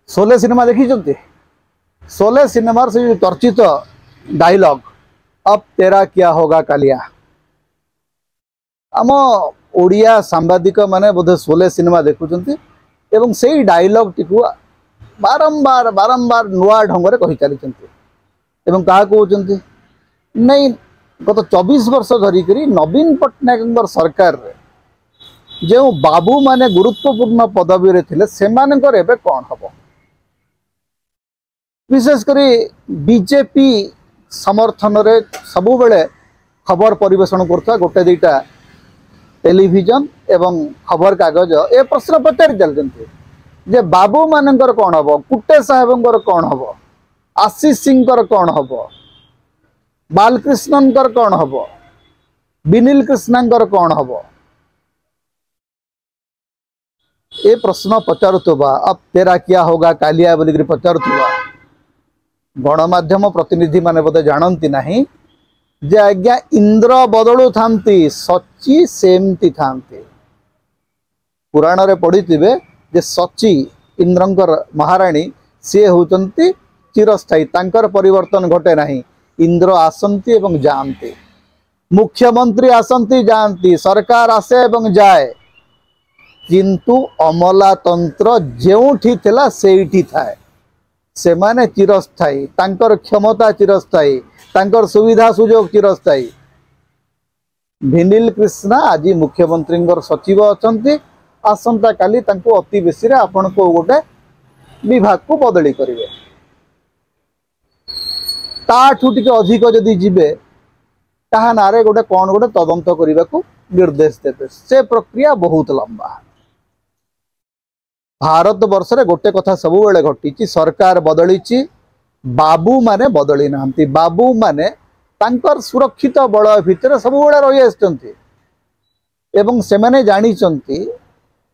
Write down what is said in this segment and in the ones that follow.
Sholay cinema देखी? शोले सिनेमार से जो चर्चित डायलॉग अब तेरा क्या होगा कालिया, आम ओडिया सांबादिक माने बोधे शोले सिनेमा देखुचंती एवं से डायलॉग टी बारंबार बारंबार नुआ ढंग कही चली एवं क्या कहते नहीं गत 24 वर्ष धरिक नवीन पट्टनायक सरकार रे जो बाबू माने गुरुत्वपूर्ण पदवी रे थिले सेमानकर एबे कौन हम, विशेषकर बीजेपी समर्थन रे सबु बेले खबर परिवेषण करता गोटे दुईटा टेलीविजन एवं खबर कागज ए प्रश्न पचारि चलते जे बाबू मानकर कौन हम, कुटे साहेबंकर कौन हम, आशीष सिंह कौन हम, बालकृष्णन कौन हम, विनील कृष्णा कौन हम, ये प्रश्न पचारुवा अब तेरा क्या होगा कालिया बोलिक पचारुवा गणमाध्यम प्रतिनिधि माने बोधे जानती नहीं जे आज्ञा इंद्र बदलू थांती सची सेमती थांती। पुराण रे पढ़ी जे सची इंद्रंकर महाराणी सी होचंती चिरस्थायी, तांकर परिवर्तन घटे नहीं। इंद्र आसंती एवं जाती, मुख्यमंत्री आसंती जाती, सरकार आसे एवं जाए, किंतु अमलातंत्र जेउठी थिला सेठी थाए। से माने चिरस्थायी, तांकर क्षमता चिरस्थायी, तांकर सुविधा सुजोग चिरस्थायी। विनील कृष्णा आज मुख्यमंत्री सचिव अछंती, आसंता काली तांको अति बेसी रे आपण को गोटे विभाग को बदली करिवे, ताठू टिके अधिक जदि जिबे ताहा नारे गोटे कौन गोटे तदंत करने को निर्देश देते। से प्रक्रिया बहुत लंबा। भारत वर्ष रे गोटे कथा सब बेले घटी, सरकार बदली, बाबू माने बदली नांती। बाबू माने तांकर सुरक्षित बलय भितर सब बेले रही आछंती एवं से माने जानिचंती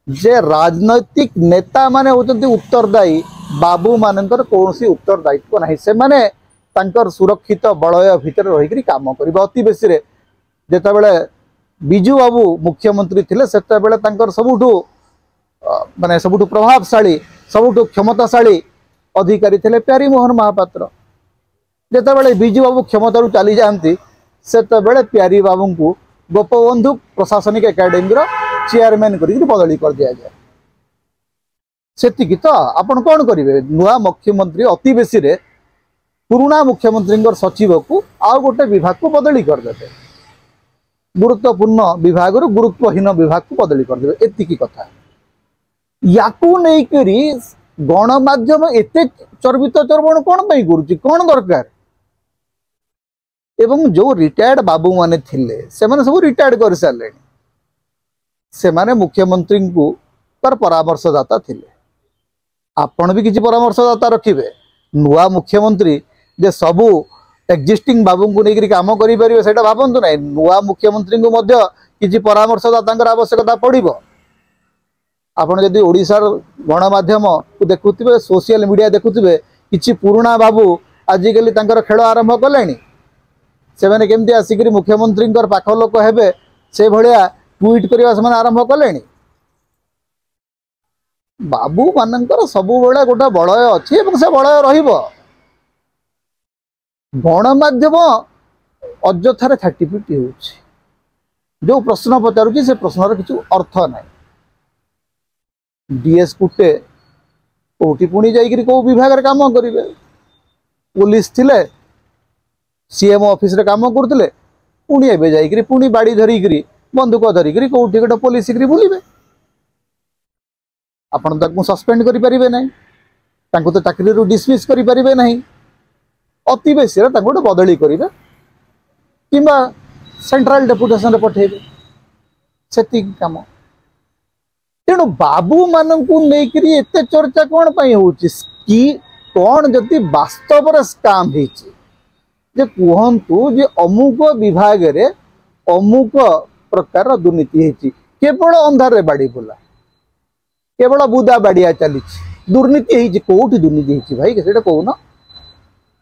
जे राजनैतिक नेता माने होचंती उत्तरदायी, बाबू मानकर कौनसी उत्तरदायित्व नहीं। से माने तांकर सुरक्षित बलय भितर रही काम करिबा। अति बेसी रे जेतेबेले बिजू बाबू मुख्यमंत्री थिले सेतेबेले तांकर सबुठू माने सबुठू प्रभावशाली सबुठू क्षमताशाली अधिकारी थिले प्यारी मोहन महापात्र। जेतेबेले बिजू बाबू क्षमतारू चली जाती सेतेबेले प्यारी बाबू को गोपबंधु प्रशासनिक एकाडेमी चेयरमैन करी बदली कर दिया जाए। सेतिकी तो आपण कौन करेंगे, नुआ मुख्यमंत्री अति बेसी रे पुराना मुख्यमंत्री सचिव को आउ गोटे विभाग को बदली करदे, गुरुत्वपूर्ण विभाग रु गुरुत्वहीन विभाग को बदली करदे। एतिकी कथा याकू नहीं करी गणमाध्यम एते चर्बित चर्वण कौन पई करूची, कौन दरकार। एवं जो रिटायर्ड बाबू माने थिले से माने सब रिटायर्ड कर सारे, से माने मुख्यमंत्री को पर परामर्शदाता थिले। आपण भी किसी परामर्शदाता रखिबे। नुआ मुख्यमंत्री जे सबू एक्जिस्टिंग बाबू को लेकर काम करें से भावतु ना, नुआ मुख्यमंत्री को मध्य किसी परामर्शदाता आवश्यकता पड़ो। आपड़ जदि ओडिशार गणमाध्यम को देखुवे, सोशल मीडिया देखुवे, किसी पुराना बाबू आजिकली खेल आरंभ कले, से मैंने केमती आसिक मुख्यमंत्री पाख लोक हे से भाया ट्वीट करने से आरंभ कले। बाबू मानकर सबु बेले गोटे बलय अच्छी से बलय रहिबो। गणमाध्यम अଯଥାରେ 30 हो जो प्रश्न पचारुची से प्रश्नर किसी अर्थ ना। डीएस कुटे कोठी पुणी जाइकरी को विभाग रे काम करिवे, पुलिस थिले सीएम ऑफिस रे काम करथिले, पुणी एबे जाइकरी पुणी बाड़ी धरिकरी बंदूक धरिकरी कोठी गोटे पुलिस करी बुलिबे। आपण ताकू सस्पेंड करि परिबे नै, ताकू तो चाकरी रु डिसमिस करि परिबे नै। अति बेसी रे ताकू बदली करिवे किंबा सेंट्रल डेपुटेशन रे पठेबे, सेति काम। तेणु बाबू मानकू नेकरी एते चर्चा कौन पाई होची कि कौन जदि वास्तव रे स्काम हेची जे कहंतु जे अमुक विभाग रे अमुक प्रकार दुर्नीति हेची, केवल अंधार रे बाड़ी बोला, केवल बुदा बाड़िया चली दुर्नीति हेची। कोठी दुर्नीति हेची भाई सेटा कहूना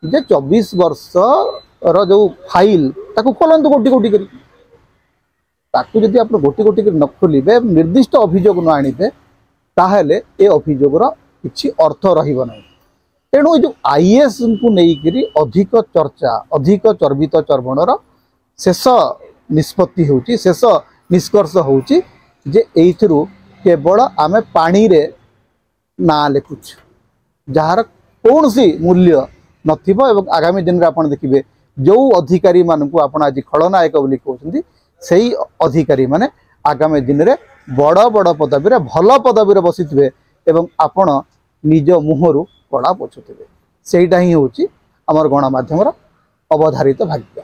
जे 24 वर्ष रो जो फाइल ताकू खोलंतु गोटी गोटी करी, ताकू जदि आप गोटी गोटी कर न खोलिबे, निर्दिष्ट अभियोग न आनिबे, ताहेले ए अभियोगर किछि अर्थ रहिबो नै। तेणु ये जो आईएएस को लेकर अधिक चर्चा अधिक चर्बित चर्बणर शेष निष्पत्ति होची शेष निष्कर्ष होची जे एइथिरु केवल आमे पानी रे ना लिखुछ जार कौन सी मूल्य नथिबो। एवं आगामी दिन रे आपण देखिबे जो अधिकारी मानकु आपण आज खलनायक बोली कहउछन्ती सेही अधिकारी माने आगामी दिन रे बड़ बड़ पदवी रे भल पदवी रे बसिथिबे एवं आपण निज मुहरु कड़ा पोछुथिबे। सेटा ही होची हमर गणमाध्यमर अवधारित भाग्य।